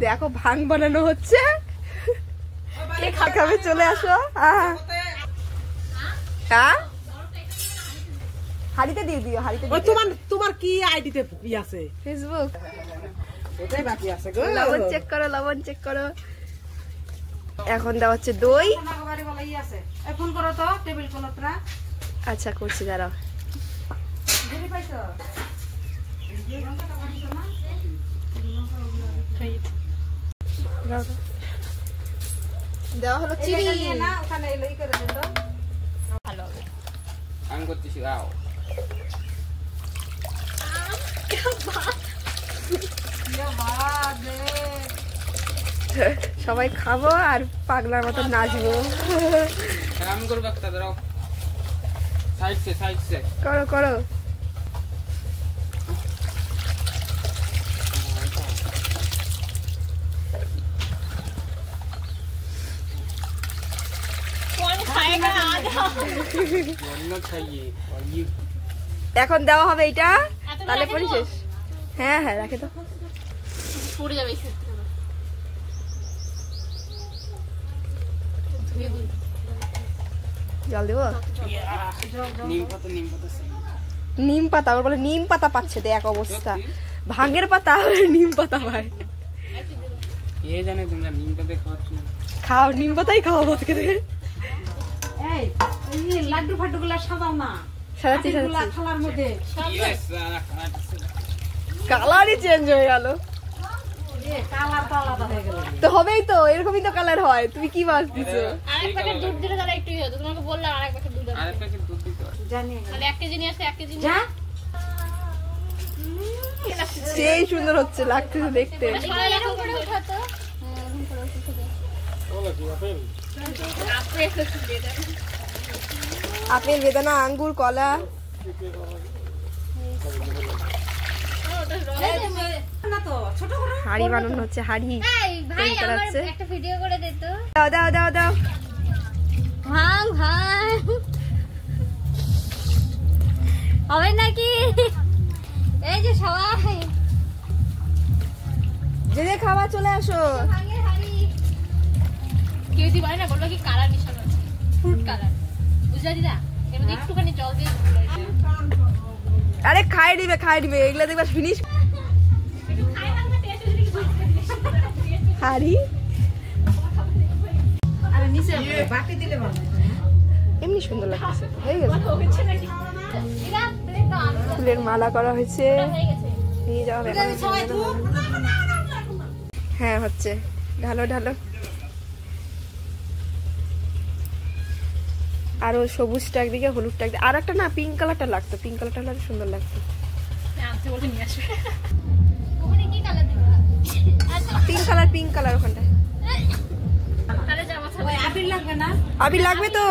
দেখো ভাং বানানো হচ্ছে। কে খাবে চলে আসো। হাড়িতে দিয়ে দিও, হাড়িতে। তোমার কি আইডিতে আছে? ফেসবুক। ওটাই বাকি আছে গো। লবণ চেক করো, লবণ চেক করো। এখন দেওয়া হচ্ছে দই। ফোন করো তো টেবিল ক্লথরা। আচ্ছা করছি, দাঁড়াও। দেওয়া হলো চিনি। ভালো হবে। আমি করতেছি, দাও। সবাই খাবো আর পাগলার মতো নাচবো। আমি করবো একটা, দাঁড়াও। সাইড সে করো করো। এখন দেওয়া হবে এটা, তাহলে পরে শেষ। হ্যাঁ হ্যাঁ রাখে তো, পড়ে যাবে। জল দেবো। নিম পাতা আবার বলে নিম পাতা পাচ্ছে, দেখ অবস্থা। ভাঙের পাতা নিম পাতা ভাই। জানে তোমরা নিম পাতা খাওয়াচ্ছ না? খাও, নিম পাতাই খাও। লাড্ডু ফাড্ডু গুলা সাজাও না, সাজাচ্ছি খালার মধ্যে কালারই চেঞ্জ হয়ে গেল। কালার তো আলাদা হয়ে গেল। তো হবেই তো, এরকমই তো কালার হয়। তুমি কি মাছ দিছো? আরেক প্যাকেট দুধ দিলে তাহলে একটু হতো। তোমাকে বললাম আরেক প্যাকেট দুধ দাও। আরেক প্যাকেট দুধ দিতে জানি তাহলে 1 কেজি নিয়ে আসো, 1 কেজি যা। সেই সুন্দর হচ্ছে, লাগতেছে দেখতে। এরকম করে উঠাতো। এরকম করে উঠাতো। বলো কি আপেল? আপেল, বেদানা, আঙ্গুর, কলা। হাড়ি বানানো হচ্ছে, হাড়ি ভাই আমার একটা ভিডিও করে দে তো। দাও দাও দাও দাও। ভাঙ ভাঙ হবে নাকি? এই যে সবাই যে খাওয়া চলে আসো। ভাঙের হাড়ি কেউ দি পারে না, বললো কি কালার মিশানো আছে, ফ্রুট কালার। বুঝলা দিদা? এর মধ্যে একটুখানি জল দিয়ে আরে খাই দিবে, খাই দিবে। এগুলা দেখবা ফিনিশ। হাড়ি আরে নিচে বাটি দিলে ভালো। এমনি সুন্দর লাগছে। হয়ে গেছে। ফুলের মালা করা হয়েছে, নিয়ে যাওয়া হবে। হ্যাঁ হচ্ছে, ঢালো ঢালো। আরো সবুজটা একদিকে, হলুদটা একদিকে। আর একটা না, পিঙ্ক কালারটা লাগতো। পিঙ্ক কালারটা হলে সুন্দর লাগতো। পিঙ্ক কালার, পিঙ্ক কালার ওখানটা। আবির লাগবে না? আবির লাগবে তো।